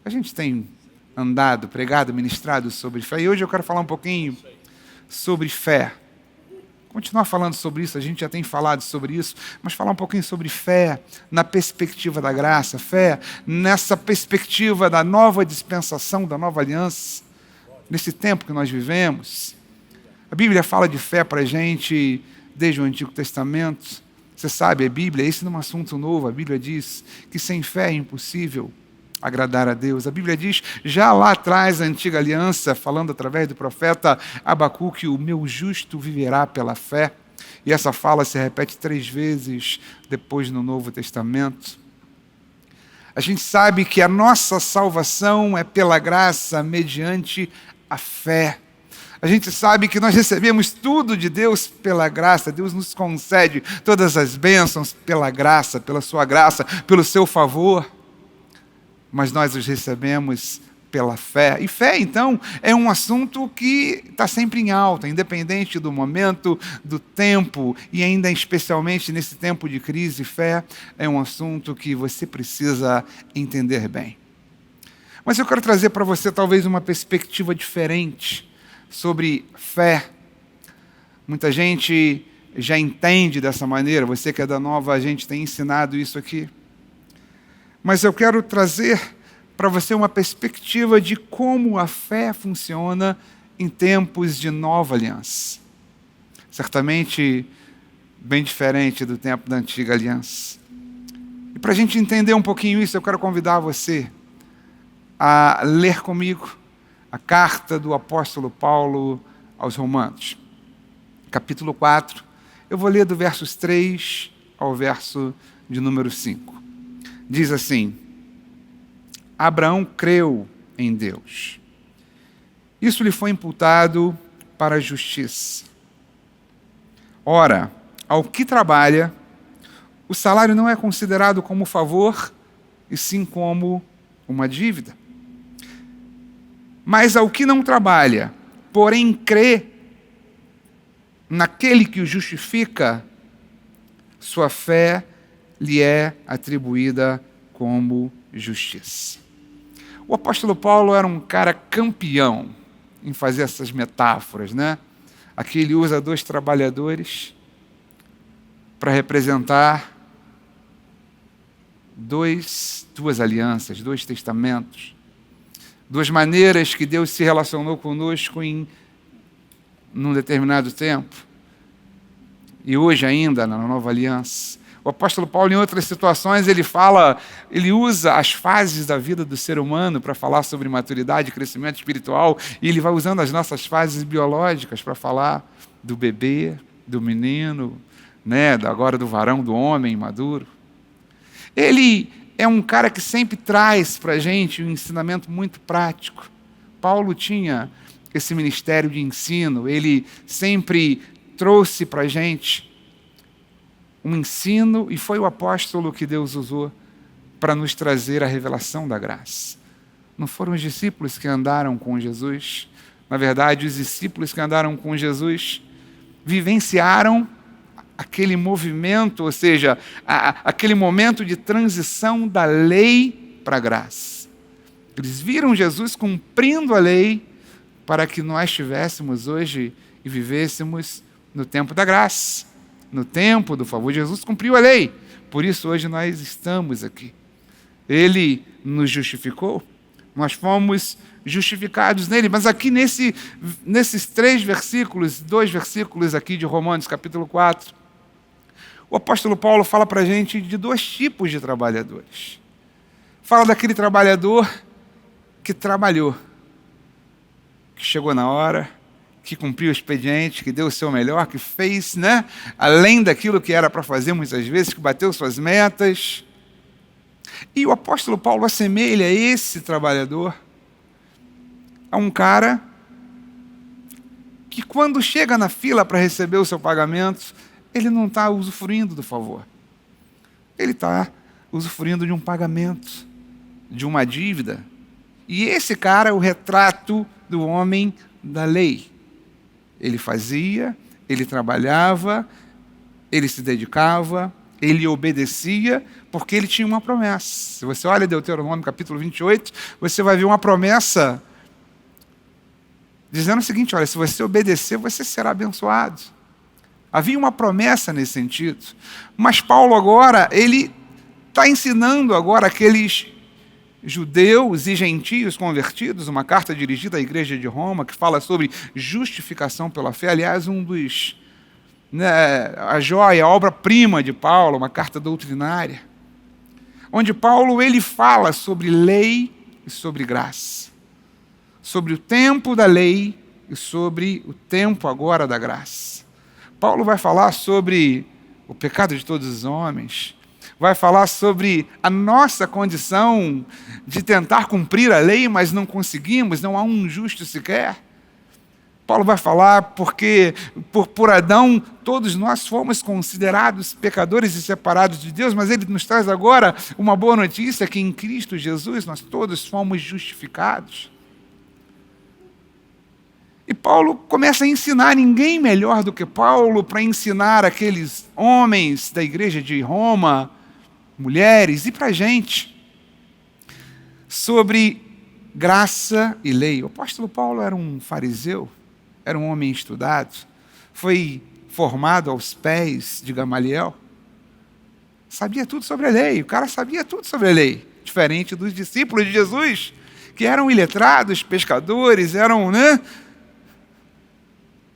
A gente tem andado, pregado, ministrado sobre fé, e hoje eu quero falar um pouquinho sobre fé. Continuar falando sobre isso, a gente já tem falado sobre isso, mas falar um pouquinho sobre fé na perspectiva da graça, fé nessa perspectiva da nova dispensação, da nova aliança, nesse tempo que nós vivemos. A Bíblia fala de fé para a gente desde o Antigo Testamento. Você sabe, a Bíblia, esse não é um assunto novo, a Bíblia diz que sem fé é impossível agradar a Deus. A Bíblia diz, já lá atrás, a antiga aliança, falando através do profeta Abacuque, o meu justo viverá pela fé. E essa fala se repete 3 vezes depois no Novo Testamento. A gente sabe que a nossa salvação é pela graça, mediante a fé. A gente sabe que nós recebemos tudo de Deus pela graça. Deus nos concede todas as bênçãos pela graça, pela sua graça, pelo seu favor. Mas nós os recebemos pela fé. E fé, então, é um assunto que está sempre em alta, independente do momento, do tempo, e ainda especialmente nesse tempo de crise, fé é um assunto que você precisa entender bem. Mas eu quero trazer para você talvez uma perspectiva diferente sobre fé. Muita gente já entende dessa maneira, você que é da nova, a gente tem ensinado isso aqui. Mas eu quero trazer para você uma perspectiva de como a fé funciona em tempos de nova aliança. Certamente bem diferente do tempo da antiga aliança. E para a gente entender um pouquinho isso, eu quero convidar você a ler comigo a carta do apóstolo Paulo aos Romanos, capítulo 4. Eu vou ler do versos 3 ao verso de número 5. Diz assim: Abraão creu em Deus. Isso lhe foi imputado para a justiça. Ora, ao que trabalha, o salário não é considerado como favor, e sim como uma dívida. Mas ao que não trabalha, porém crê naquele que o justifica, sua fé lhe é atribuída como justiça. O apóstolo Paulo era um cara campeão em fazer essas metáforas, né? Aqui ele usa 2 trabalhadores para representar duas alianças, 2 testamentos. 2 maneiras que Deus se relacionou conosco num determinado tempo. E hoje ainda, na nova aliança. O apóstolo Paulo, em outras situações, ele usa as fases da vida do ser humano para falar sobre maturidade e crescimento espiritual, e ele vai usando as nossas fases biológicas para falar do bebê, do menino, né, agora do varão, do homem maduro. Ele é um cara que sempre traz para a gente um ensinamento muito prático. Paulo tinha esse ministério de ensino, ele sempre trouxe para a gente um ensino, e foi o apóstolo que Deus usou para nos trazer a revelação da graça. Não foram os discípulos que andaram com Jesus. Na verdade, os discípulos que andaram com Jesus vivenciaram aquele movimento, ou seja, aquele momento de transição da lei para a graça. Eles viram Jesus cumprindo a lei para que nós estivéssemos hoje e vivêssemos no tempo da graça, no tempo do favor. Jesus cumpriu a lei, por isso hoje nós estamos aqui. Ele nos justificou, nós fomos justificados nele. Mas aqui nesses 3 versículos, 2 versículos aqui de Romanos, capítulo 4, o apóstolo Paulo fala para a gente de 2 tipos de trabalhadores. Fala daquele trabalhador que trabalhou, que chegou na hora, que cumpriu o expediente, que deu o seu melhor, que fez, né, além daquilo que era para fazer muitas vezes, que bateu suas metas. E o apóstolo Paulo assemelha esse trabalhador a um cara que, quando chega na fila para receber o seu pagamento, ele não está usufruindo do favor. Ele está usufruindo de um pagamento, de uma dívida. E esse cara é o retrato do homem da lei. Ele fazia, ele trabalhava, ele se dedicava, Ele obedecia porque ele tinha uma promessa. Se você olha Deuteronômio capítulo 28, você vai ver uma promessa dizendo o seguinte: olha, se você obedecer, você será abençoado. Havia uma promessa nesse sentido. Mas Paulo agora, ele está ensinando agora aqueles judeus e gentios convertidos, uma carta dirigida à igreja de Roma, que fala sobre justificação pela fé. Aliás, a joia, a obra-prima de Paulo, uma carta doutrinária, onde Paulo ele fala sobre lei e sobre graça, sobre o tempo da lei e sobre o tempo agora da graça. Paulo vai falar sobre o pecado de todos os homens, vai falar sobre a nossa condição de tentar cumprir a lei, mas não conseguimos, não há um justo sequer. Paulo vai falar porque por Adão todos nós fomos considerados pecadores e separados de Deus, mas ele nos traz agora uma boa notícia, que em Cristo Jesus nós todos fomos justificados. E Paulo começa a ensinar, ninguém melhor do que Paulo para ensinar aqueles homens da igreja de Roma, mulheres e para a gente, sobre graça e lei. O apóstolo Paulo era um fariseu, era um homem estudado, foi formado aos pés de Gamaliel, sabia tudo sobre a lei, o cara sabia tudo sobre a lei, diferente dos discípulos de Jesus, que eram iletrados, pescadores, eram,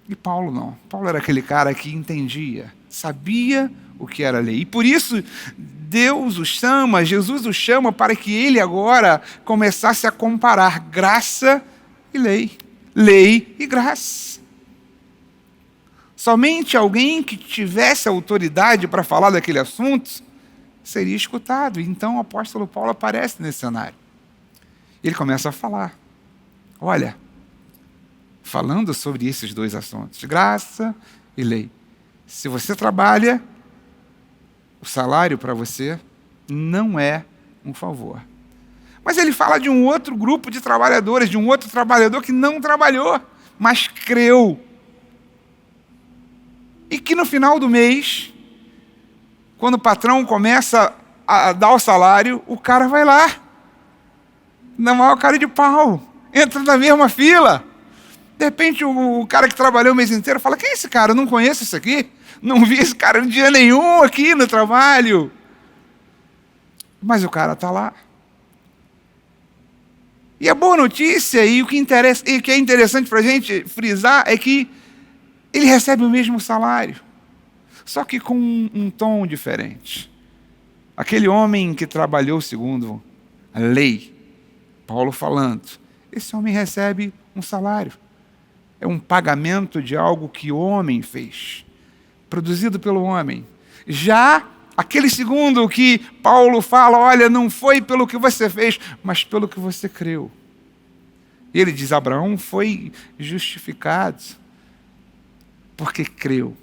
E Paulo não. Paulo era aquele cara que entendia, sabia o que era lei. E por isso Deus o chama, Jesus o chama para que ele agora começasse a comparar graça e lei. Lei e graça. Somente alguém que tivesse autoridade para falar daquele assunto seria escutado. Então o apóstolo Paulo aparece nesse cenário. Ele começa a falar. Olha, falando sobre esses dois assuntos, graça e lei. Se você trabalha, o salário para você não é um favor. Mas ele fala de um outro grupo de trabalhadores, de um outro trabalhador que não trabalhou, mas creu. E que no final do mês, quando o patrão começa a dar o salário, o cara vai lá. Não há o cara de pau. Entra na mesma fila. De repente o cara que trabalhou o mês inteiro fala: quem é esse cara? Eu não conheço esse aqui. Não vi esse cara dia nenhum aqui no trabalho. Mas o cara está lá. E a boa notícia, e o que é interessante para a gente frisar, é que ele recebe o mesmo salário, só que com um tom diferente. Aquele homem que trabalhou segundo a lei, Paulo falando, esse homem recebe um salário. É um pagamento de algo que o homem fez, produzido pelo homem. Já aquele segundo que Paulo fala, olha, não foi pelo que você fez, mas pelo que você creu. E ele diz, Abraão foi justificado porque creu.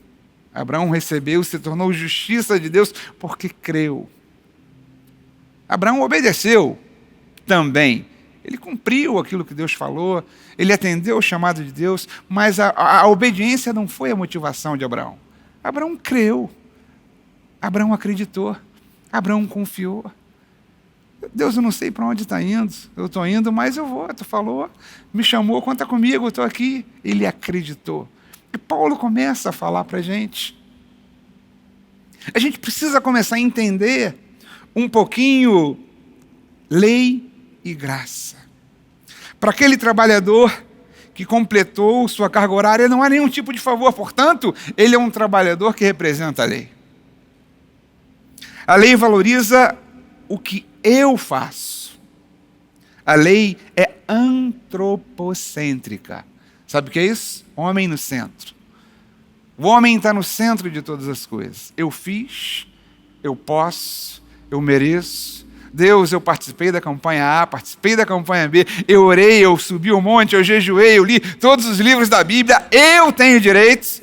Abraão recebeu, se tornou justiça de Deus porque creu. Abraão obedeceu também. Ele cumpriu aquilo que Deus falou, ele atendeu o chamado de Deus, mas a obediência não foi a motivação de Abraão. Abraão creu, Abraão acreditou, Abraão confiou. Deus, eu não sei para onde está indo, eu estou indo, mas eu vou, tu falou, me chamou, conta comigo, eu estou aqui. Ele acreditou. E Paulo começa a falar para a gente precisa começar a entender um pouquinho lei e graça. Para aquele trabalhador que completou sua carga horária, não há nenhum tipo de favor, portanto, ele é um trabalhador que representa a lei. A lei valoriza o que eu faço. A lei é antropocêntrica. Sabe o que é isso? Homem no centro. O homem está no centro de todas as coisas. Eu fiz, eu posso, eu mereço. Deus, eu participei da campanha A, participei da campanha B, eu orei, eu subi o monte, eu jejuei, eu li todos os livros da Bíblia, eu tenho direitos.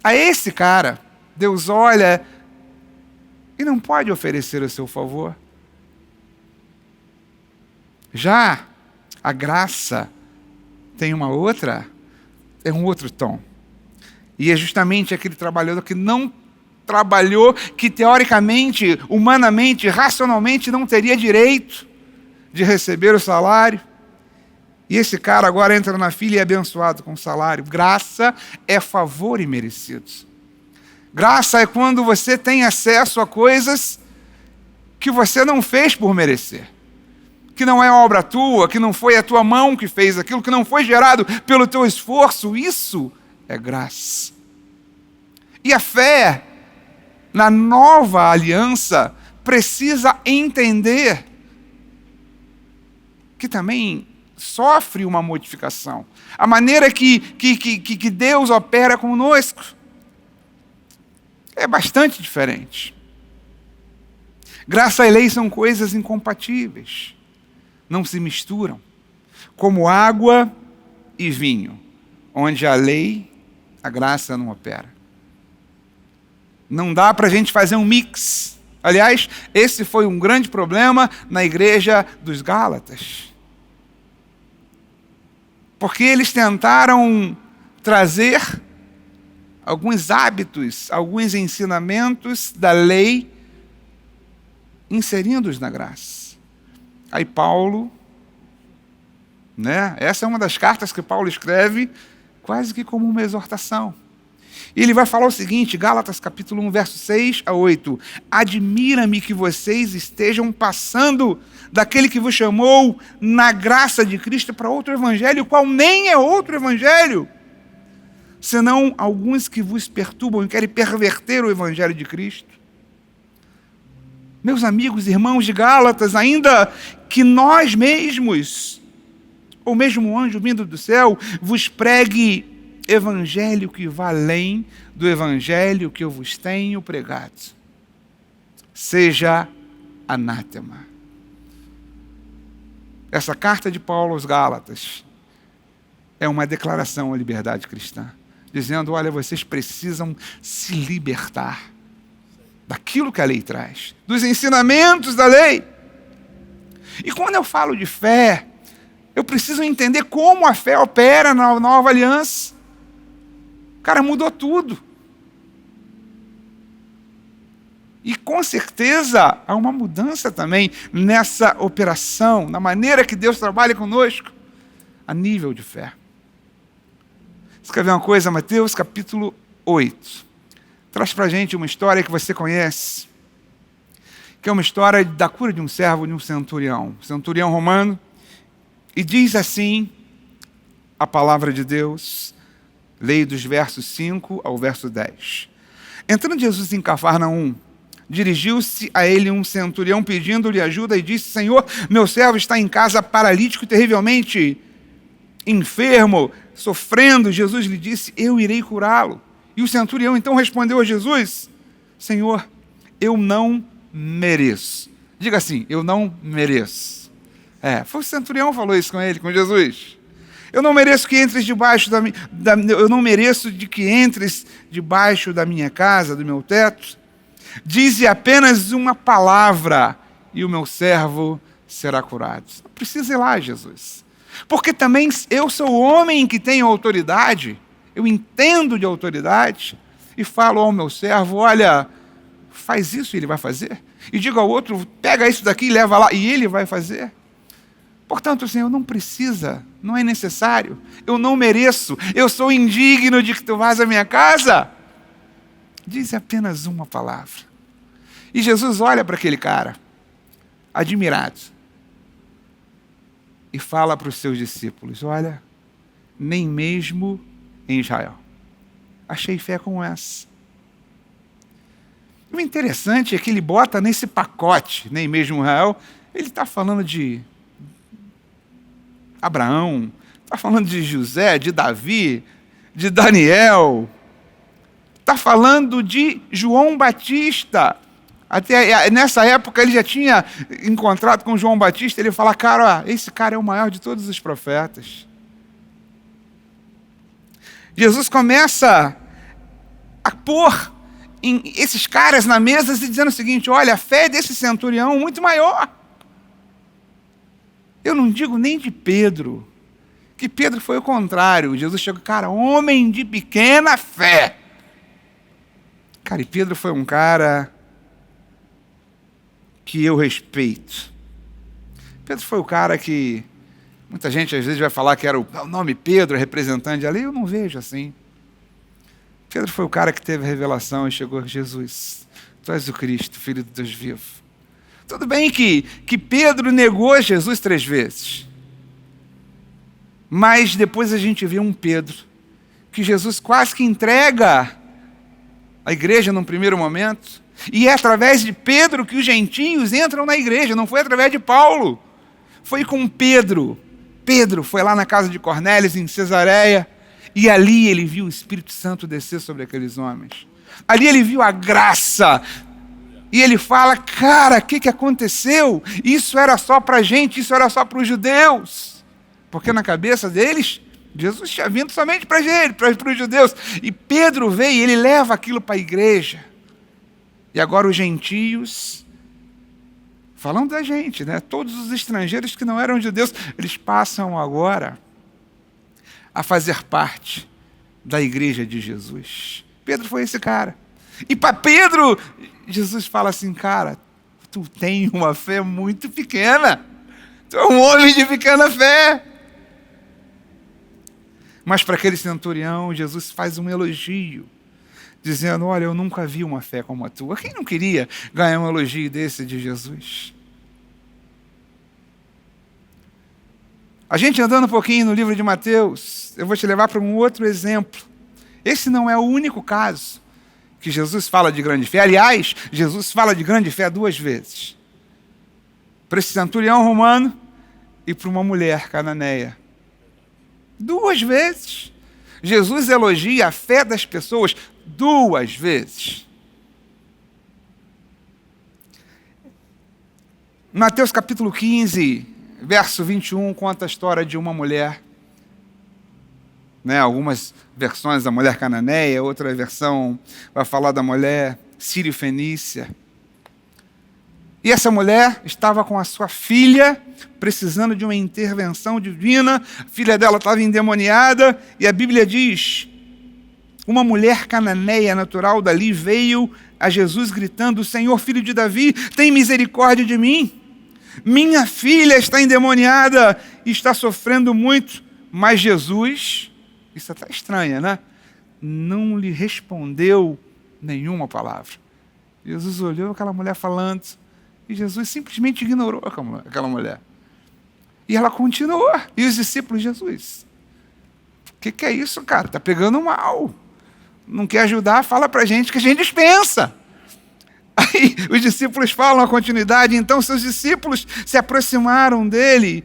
A esse cara, Deus olha e não pode oferecer o seu favor. Já a graça tem um outro tom. E é justamente aquele trabalhador que não trabalhou, que teoricamente, humanamente, racionalmente não teria direito de receber o salário. E esse cara agora entra na fila e é abençoado com o salário. Graça é favor imerecido. Graça é quando você tem acesso a coisas que você não fez por merecer. Que não é obra tua, que não foi a tua mão que fez aquilo, que não foi gerado pelo teu esforço. Isso é graça. E a fé na nova aliança precisa entender que também sofre uma modificação. A maneira que Deus opera conosco é bastante diferente. Graça e lei são coisas incompatíveis. Não se misturam. Como água e vinho, onde a lei, a graça não opera. Não dá para a gente fazer um mix. Aliás, esse foi um grande problema na igreja dos Gálatas. Porque eles tentaram trazer alguns hábitos, alguns ensinamentos da lei, inserindo-os na graça. Aí Paulo, essa é uma das cartas que Paulo escreve quase que como uma exortação. E ele vai falar o seguinte, Gálatas capítulo 1, verso 6 a 8. Admira-me que vocês estejam passando daquele que vos chamou na graça de Cristo para outro evangelho, o qual nem é outro evangelho, senão alguns que vos perturbam e querem perverter o evangelho de Cristo. Meus amigos, irmãos de Gálatas, ainda que nós mesmos, ou mesmo um anjo vindo do céu, vos pregue evangelho que vá além do evangelho que eu vos tenho pregado, seja anátema. Essa carta de Paulo aos Gálatas é uma declaração à liberdade cristã, dizendo, olha, vocês precisam se libertar daquilo que a lei traz, dos ensinamentos da lei. E quando eu falo de fé, eu preciso entender como a fé opera na nova aliança. Cara, mudou tudo. E com certeza há uma mudança também nessa operação, na maneira que Deus trabalha conosco, a nível de fé. Escrever uma coisa, Mateus capítulo 8. Traz para a gente uma história que você conhece, que é uma história da cura de um servo de um centurião romano, e diz assim a palavra de Deus, leio dos versos 5 ao verso 10. Entrando Jesus em Cafarnaum, dirigiu-se a ele um centurião pedindo-lhe ajuda e disse, Senhor, meu servo está em casa paralítico, terrivelmente enfermo, sofrendo. Jesus lhe disse, eu irei curá-lo. E o centurião então respondeu a Jesus, Senhor, eu não mereço. Diga assim, eu não mereço. Foi o centurião que falou isso com ele, com Jesus. Eu não mereço que entres debaixo eu não mereço de que entres debaixo da minha casa, do meu teto. Dize apenas uma palavra e o meu servo será curado. Não precisa ir lá, Jesus. Porque também eu sou o homem que tem autoridade, eu entendo de autoridade e falo ao meu servo, olha, faz isso e ele vai fazer. E digo ao outro, pega isso daqui e leva lá, e ele vai fazer. Portanto, o Senhor não precisa, não é necessário, eu não mereço, eu sou indigno de que tu vás à minha casa. Diz apenas uma palavra. E Jesus olha para aquele cara, admirado, e fala para os seus discípulos, olha, nem mesmo em Israel achei fé como essa. O interessante é que ele bota nesse pacote, nem mesmo Israel, ele está falando de Abraão, está falando de José, de Davi, de Daniel, está falando de João Batista. Até nessa época ele já tinha encontrado com João Batista, ele fala, cara, esse cara é o maior de todos os profetas. Jesus começa a pôr esses caras na mesa e dizendo o seguinte, olha, a fé desse centurião é muito maior. Eu não digo nem de Pedro, que Pedro foi o contrário. Jesus chegou, cara, homem de pequena fé. Cara, e Pedro foi um cara que eu respeito. Pedro foi o cara que muita gente às vezes vai falar que era o nome Pedro, representante ali, eu não vejo assim. Pedro foi o cara que teve a revelação e chegou a Jesus. Tu és o Cristo, Filho de Deus vivo. Tudo bem que Pedro negou Jesus 3 vezes. Mas depois a gente vê um Pedro que Jesus quase que entrega a igreja num primeiro momento. E é através de Pedro que os gentios entram na igreja, não foi através de Paulo. Foi com Pedro. Pedro foi lá na casa de Cornélio, em Cesareia, e ali ele viu o Espírito Santo descer sobre aqueles homens. Ali ele viu a graça. E ele fala, cara, o que aconteceu? Isso era só para a gente, isso era só para os judeus. Porque na cabeça deles, Jesus tinha vindo somente para os judeus. E Pedro veio e ele leva aquilo para a igreja. E agora os gentios, falando da gente, né? Todos os estrangeiros que não eram judeus, eles passam agora a fazer parte da igreja de Jesus. Pedro foi esse cara. E para Pedro, Jesus fala assim, cara, tu tem uma fé muito pequena. Tu é um homem de pequena fé. Mas para aquele centurião, Jesus faz um elogio, dizendo, olha, eu nunca vi uma fé como a tua. Quem não queria ganhar um elogio desse de Jesus? A gente andando um pouquinho no livro de Mateus, eu vou te levar para um outro exemplo. Esse não é o único caso que Jesus fala de grande fé. Aliás, Jesus fala de grande fé 2 vezes. Para esse centurião romano e para uma mulher cananeia. 2 vezes. Jesus elogia a fé das pessoas 2 vezes. Mateus capítulo 15, verso 21, conta a história de uma mulher. Algumas versões da mulher cananeia, outra versão vai falar da mulher sírio-fenícia. E essa mulher estava com a sua filha, precisando de uma intervenção divina. A filha dela estava endemoniada, e a Bíblia diz, uma mulher cananeia natural dali veio a Jesus gritando, Senhor, filho de Davi, tem misericórdia de mim. Minha filha está endemoniada e está sofrendo muito. Mas Jesus, isso está estranho, né? Não lhe respondeu nenhuma palavra. Jesus olhou aquela mulher falando, e Jesus simplesmente ignorou aquela mulher. E ela continuou. E os discípulos, Jesus, o que é isso, cara? Está pegando mal. Não quer ajudar? Fala para a gente que a gente dispensa. Aí os discípulos falam a continuidade. Então seus discípulos se aproximaram dele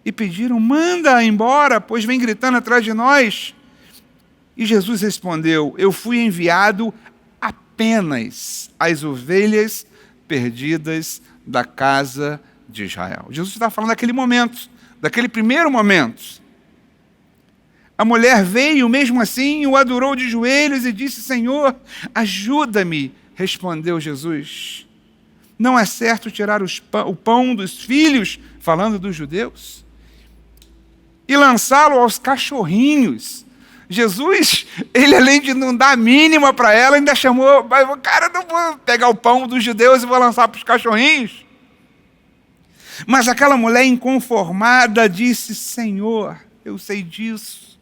e pediram, manda embora, pois vem gritando atrás de nós. E Jesus respondeu, eu fui enviado apenas às ovelhas perdidas da casa de Israel. Jesus está falando daquele momento, daquele primeiro momento. A mulher veio mesmo assim, o adorou de joelhos e disse, Senhor, ajuda-me. Respondeu Jesus, não é certo tirar o pão dos filhos, falando dos judeus, e lançá-lo aos cachorrinhos. Jesus, ele além de não dar a mínima para ela, ainda chamou, cara, não vou pegar o pão dos judeus e vou lançar para os cachorrinhos. Mas aquela mulher inconformada disse, Senhor, eu sei disso,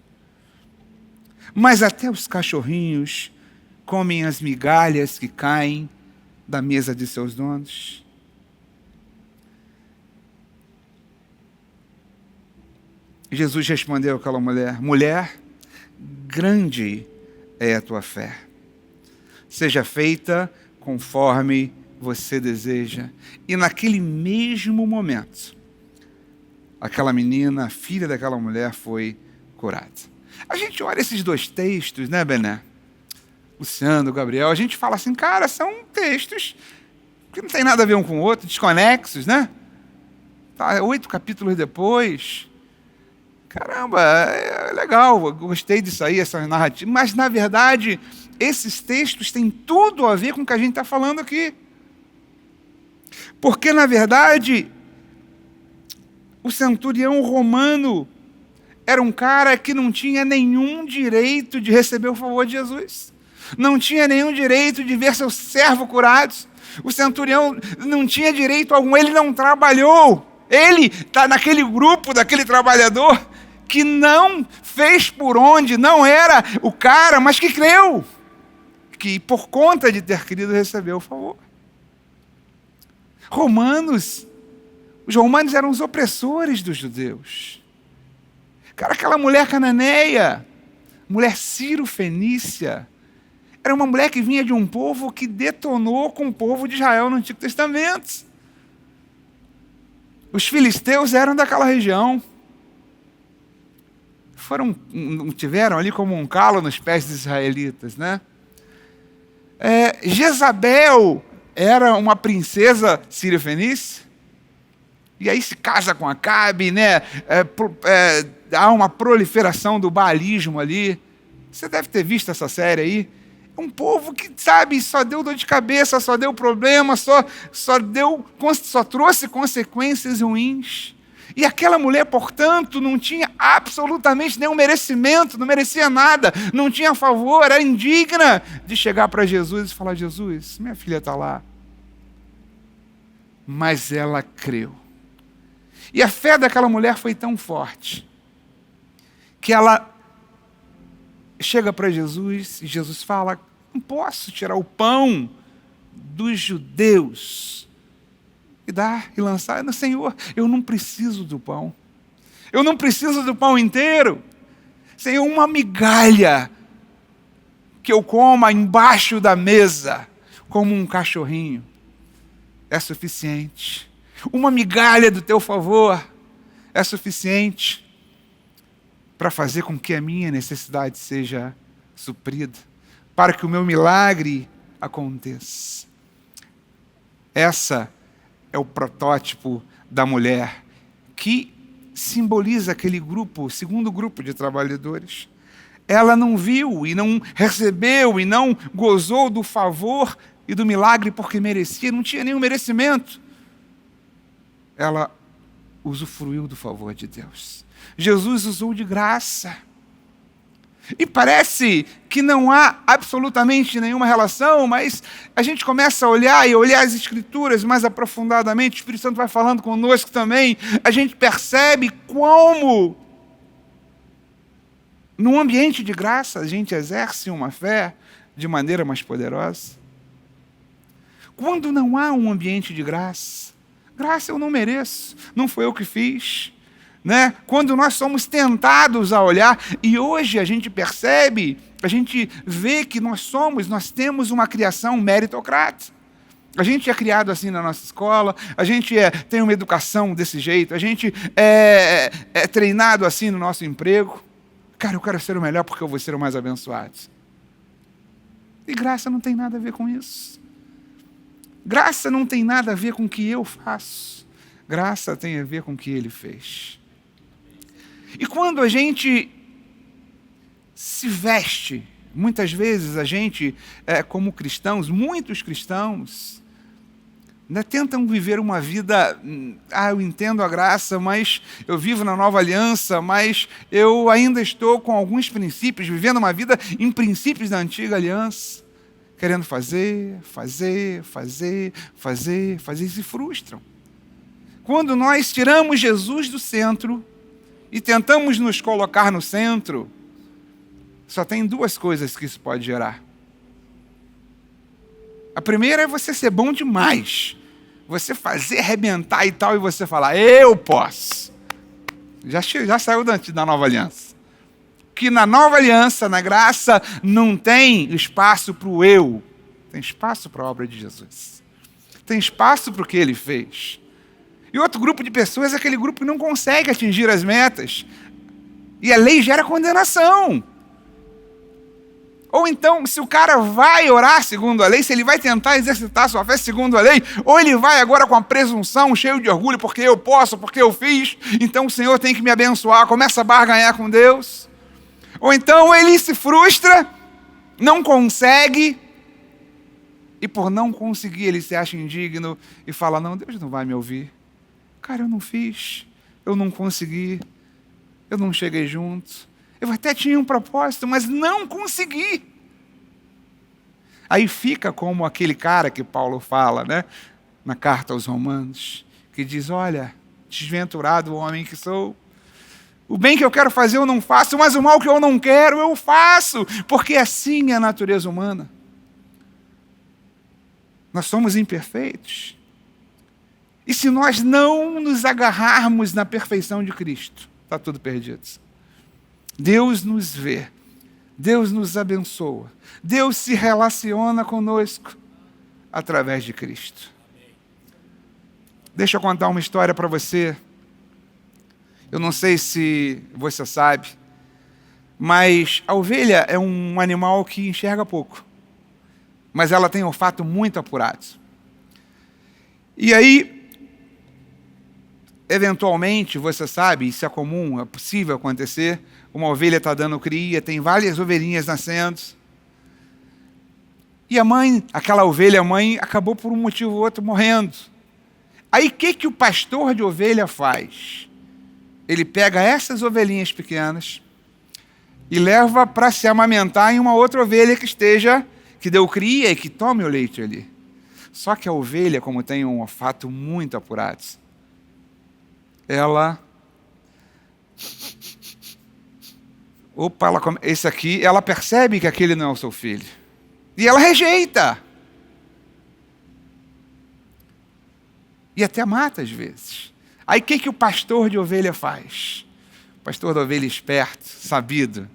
mas até os cachorrinhos comem as migalhas que caem da mesa de seus donos. Jesus respondeu àquela mulher, mulher, grande é a tua fé. Seja feita conforme você deseja. E naquele mesmo momento, aquela menina, a filha daquela mulher, foi curada. A gente olha esses 2 textos, né, Bené? Luciano, Gabriel, a gente fala assim, cara, são textos que não tem nada a ver um com o outro, desconexos, né? 8 capítulos depois. Caramba, é legal, eu gostei disso aí, essa narrativa. Mas, na verdade, esses textos têm tudo a ver com o que a gente está falando aqui. Porque, na verdade, o centurião romano era um cara que não tinha nenhum direito de receber o favor de Jesus. não tinha nenhum direito de ver seu servo curado. O centurião não tinha direito algum, ele não trabalhou. Ele está naquele grupo daquele trabalhador que não fez por onde, não era o cara, mas que creu, que por conta de ter querido recebeu o favor. Os romanos eram os opressores dos judeus. Cara, aquela mulher cananeia, mulher sírio-fenícia, era uma mulher que vinha de um povo que detonou com o povo de Israel no Antigo Testamento. Os filisteus eram daquela região. Tiveram ali como um calo nos pés dos israelitas, né? Jezabel era uma princesa sírio-fenícia, e aí se casa com Acabe, né? Há uma proliferação do baalismo ali. Você deve ter visto essa série aí. Um povo que, sabe, só deu dor de cabeça, só deu problema, só trouxe consequências ruins. E aquela mulher, portanto, não tinha absolutamente nenhum merecimento, não merecia nada, não tinha favor, era indigna de chegar para Jesus e falar: Jesus, minha filha está lá. Mas ela creu. E a fé daquela mulher foi tão forte que ela chega para Jesus e Jesus fala: não posso tirar o pão dos judeus e dar e lançar. No Senhor, eu não preciso do pão. Eu não preciso do pão inteiro. Senhor, uma migalha que eu coma embaixo da mesa, como um cachorrinho, é suficiente. Uma migalha do teu favor é suficiente para fazer com que a minha necessidade seja suprida, para que o meu milagre aconteça. Essa é o protótipo da mulher que simboliza aquele grupo, o segundo grupo de trabalhadores. Ela não viu e não recebeu e não gozou do favor e do milagre porque merecia, não tinha nenhum merecimento. Ela usufruiu do favor de Deus. Jesus usou de graça. E parece que não há absolutamente nenhuma relação, mas a gente começa a olhar as Escrituras mais aprofundadamente, o Espírito Santo vai falando conosco também, a gente percebe como, num ambiente de graça, a gente exerce uma fé de maneira mais poderosa. Quando não há um ambiente de graça, graça eu não mereço, não foi eu que fiz. Né? Quando nós somos tentados a olhar, e hoje a gente percebe, a gente vê que nós temos uma criação meritocrática. A gente é criado assim na nossa escola, a gente tem uma educação desse jeito, a gente é treinado assim no nosso emprego. Cara, eu quero ser o melhor porque eu vou ser o mais abençoado. E graça não tem nada a ver com isso. Graça não tem nada a ver com o que eu faço. Graça tem a ver com o que Ele fez. E quando a gente se veste, muitas vezes a gente, como cristãos, muitos cristãos, né, tentam viver uma vida, eu entendo a graça, mas eu vivo na nova aliança, mas eu ainda estou com alguns princípios, vivendo uma vida em princípios da antiga aliança, querendo fazer, e se frustram. Quando nós tiramos Jesus do centro, e tentamos nos colocar no centro, só tem duas coisas que isso pode gerar. A primeira é você ser bom demais. Você fazer, arrebentar e tal, e você falar: eu posso. Já saiu da nova aliança. Que na nova aliança, na graça, não tem espaço para o eu. Tem espaço para a obra de Jesus. Tem espaço para o que Ele fez. E outro grupo de pessoas é aquele grupo que não consegue atingir as metas. E a lei gera condenação. Ou então, se o cara vai orar segundo a lei, se ele vai tentar exercitar a sua fé segundo a lei, ou ele vai agora com a presunção, cheio de orgulho, porque eu posso, porque eu fiz, então o Senhor tem que me abençoar, começa a barganhar com Deus. Ou então ele se frustra, não consegue, e por não conseguir ele se acha indigno e fala: não, Deus não vai me ouvir. Cara, eu não fiz, eu não consegui, eu não cheguei junto. Eu até tinha um propósito, mas não consegui. Aí fica como aquele cara que Paulo fala, né, na carta aos Romanos, que diz, olha, desventurado o homem que sou. O bem que eu quero fazer eu não faço, mas o mal que eu não quero eu faço, porque assim é a natureza humana. Nós somos imperfeitos. E se nós não nos agarrarmos na perfeição de Cristo, está tudo perdido. Deus nos vê, Deus nos abençoa, Deus se relaciona conosco através de Cristo. Deixa eu contar uma história para você. Eu não sei se você sabe, mas a ovelha é um animal que enxerga pouco, mas ela tem olfato muito apurado. E aí, eventualmente, você sabe, isso é comum, é possível acontecer, uma ovelha está dando cria, tem várias ovelhinhas nascendo, e a mãe, aquela ovelha mãe, acabou por um motivo ou outro morrendo. Aí o que o pastor de ovelha faz? Ele pega essas ovelhinhas pequenas e leva para se amamentar em uma outra ovelha que deu cria e que tome o leite ali. Só que a ovelha, como tem um olfato muito apurado, ela percebe que aquele não é o seu filho. E ela rejeita. E até mata às vezes. Aí o que o pastor de ovelha faz? O pastor da ovelha esperto, sabido,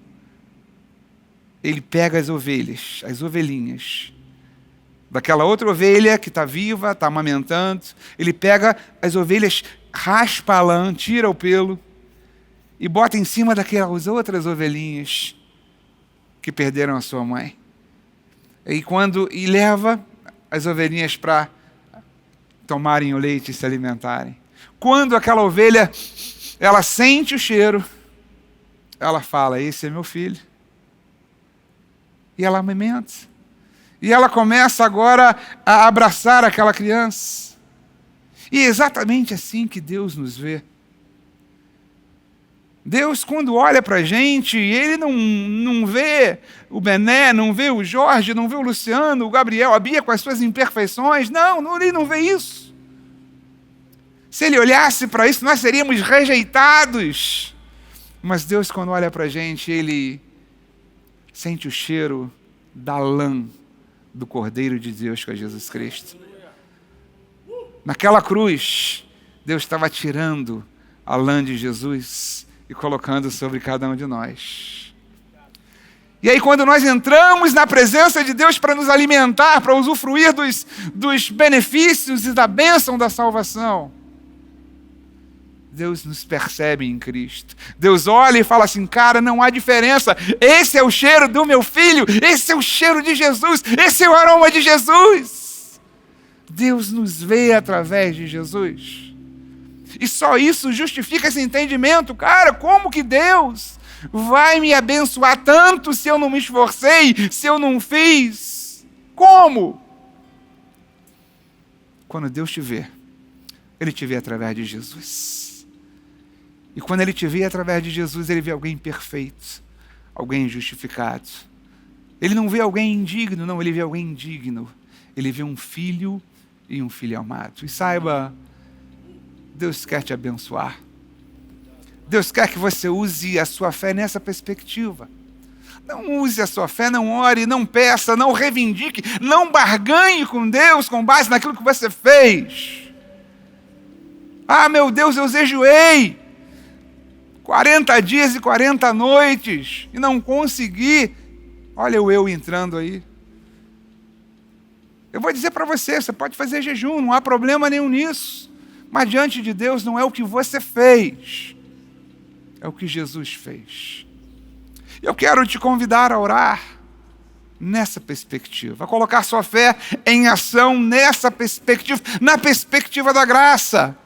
ele pega as ovelhas, as ovelhinhas, daquela outra ovelha que está viva, está amamentando, ele pega as ovelhas, raspa a lã, tira o pelo e bota em cima daquelas outras ovelhinhas que perderam a sua mãe. E leva as ovelhinhas para tomarem o leite e se alimentarem. Quando aquela ovelha, ela sente o cheiro, ela fala, esse é meu filho. E ela amamenta. E ela começa agora a abraçar aquela criança. E é exatamente assim que Deus nos vê. Deus, quando olha para a gente, Ele não vê o Bené, não vê o Jorge, não vê o Luciano, o Gabriel, a Bia com as suas imperfeições. Não, Ele não vê isso. Se Ele olhasse para isso, nós seríamos rejeitados. Mas Deus, quando olha para a gente, Ele sente o cheiro da lã do Cordeiro de Deus, que é Jesus Cristo. Naquela cruz, Deus estava tirando a lã de Jesus e colocando sobre cada um de nós. E aí, quando nós entramos na presença de Deus para nos alimentar, para usufruir dos benefícios e da bênção da salvação, Deus nos percebe em Cristo. Deus olha e fala assim, cara, não há diferença. Esse é o cheiro do meu filho, esse é o cheiro de Jesus, esse é o aroma de Jesus. Deus nos vê através de Jesus. E só isso justifica esse entendimento. Cara, como que Deus vai me abençoar tanto se eu não me esforcei, se eu não fiz? Como? Quando Deus te vê, Ele te vê através de Jesus. E quando Ele te vê através de Jesus, Ele vê alguém perfeito, alguém justificado. Ele não vê alguém indigno, não, Ele vê alguém digno. Ele vê um filho e um filho amado. E saiba, Deus quer te abençoar. Deus quer que você use a sua fé nessa perspectiva. Não use a sua fé, não ore, não peça, não reivindique, não barganhe com Deus com base naquilo que você fez. Ah, meu Deus, eu jejuei 40 dias e 40 noites e não consegui. Olha o eu entrando aí. Eu vou dizer para você, você pode fazer jejum, não há problema nenhum nisso. Mas diante de Deus não é o que você fez, é o que Jesus fez. Eu quero te convidar a orar nessa perspectiva, a colocar sua fé em ação nessa perspectiva, na perspectiva da graça.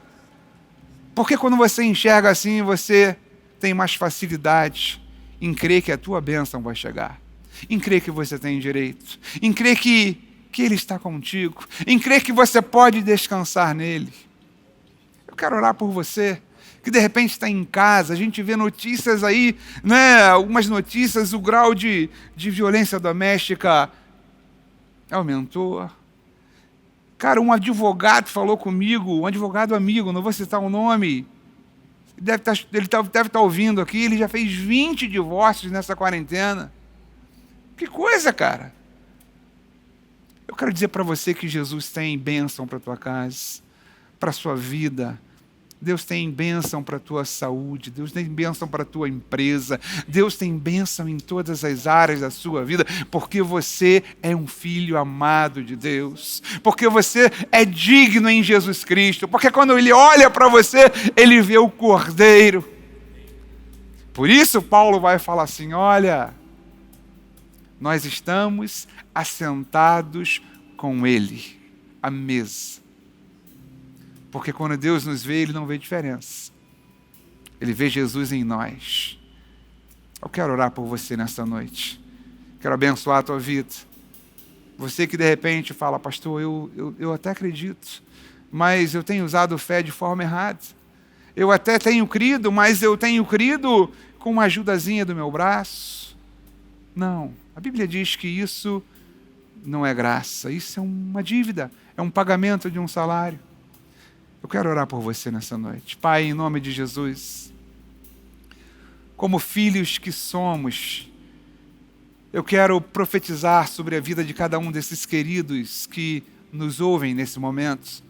Porque quando você enxerga assim, você tem mais facilidade em crer que a tua bênção vai chegar, em crer que você tem direito, em crer que Ele está contigo, em crer que você pode descansar nele. Eu quero orar por você, que de repente está em casa, a gente vê notícias aí, né, algumas notícias, o grau de violência doméstica é o mentor. Cara, um advogado falou comigo, um advogado amigo, não vou citar o nome, ele deve estar ouvindo aqui, ele já fez 20 divórcios nessa quarentena. Que coisa, cara! Eu quero dizer para você que Jesus tem bênção para a tua casa, para a sua vida. Deus tem bênção para a tua saúde, Deus tem bênção para a tua empresa, Deus tem bênção em todas as áreas da sua vida, porque você é um filho amado de Deus, porque você é digno em Jesus Cristo, porque quando Ele olha para você, Ele vê o Cordeiro. Por isso Paulo vai falar assim, olha, nós estamos assentados com Ele, à mesa. Porque quando Deus nos vê, Ele não vê diferença. Ele vê Jesus em nós. Eu quero orar por você nessa noite. Quero abençoar a tua vida. Você que de repente fala, pastor, eu até acredito, mas eu tenho usado fé de forma errada. Eu até tenho crido, mas eu tenho crido com uma ajudazinha do meu braço. Não, a Bíblia diz que isso não é graça, isso é uma dívida, é um pagamento de um salário. Eu quero orar por você nessa noite. Pai, em nome de Jesus, como filhos que somos, eu quero profetizar sobre a vida de cada um desses queridos que nos ouvem nesse momento.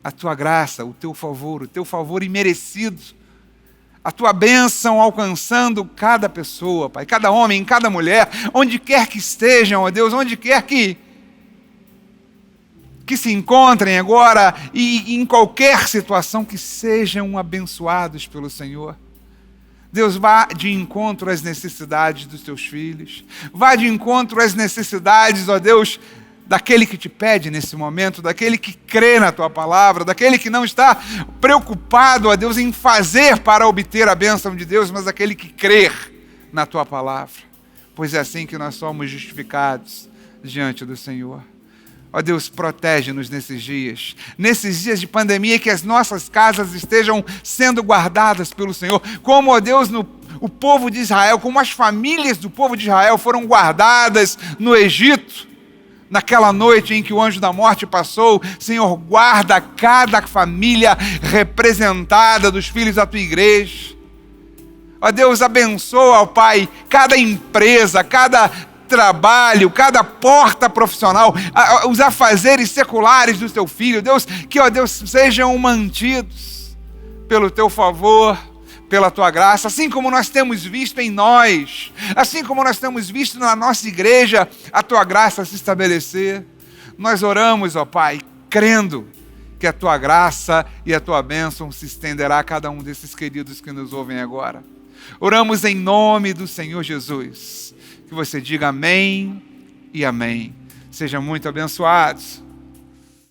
A tua graça, o teu favor imerecido, a tua bênção alcançando cada pessoa, Pai, cada homem, cada mulher, onde quer que estejam, ó Deus, onde quer que se encontrem agora e em qualquer situação, que sejam abençoados pelo Senhor. Deus, vá de encontro às necessidades dos teus filhos, vá de encontro às necessidades, ó Deus, daquele que te pede nesse momento, daquele que crê na tua palavra, daquele que não está preocupado, ó Deus, em fazer para obter a bênção de Deus, mas daquele que crer na tua palavra, pois é assim que nós somos justificados diante do Senhor. Ó Deus, protege-nos nesses dias de pandemia, que as nossas casas estejam sendo guardadas pelo Senhor, como, ó Deus, o povo de Israel, como as famílias do povo de Israel foram guardadas no Egito, naquela noite em que o anjo da morte passou. Senhor, guarda cada família representada dos filhos da tua igreja. Ó Deus, abençoa, ó Pai, cada empresa, cada trabalho, cada porta profissional, os afazeres seculares do teu filho, Deus, que, ó Deus, sejam mantidos pelo teu favor, pela tua graça, assim como nós temos visto em nós, assim como nós temos visto na nossa igreja, a tua graça se estabelecer. Nós oramos, ó Pai, crendo que a tua graça e a tua bênção se estenderá a cada um desses queridos que nos ouvem agora. Oramos em nome do Senhor Jesus. Que você diga amém e amém. Sejam muito abençoados.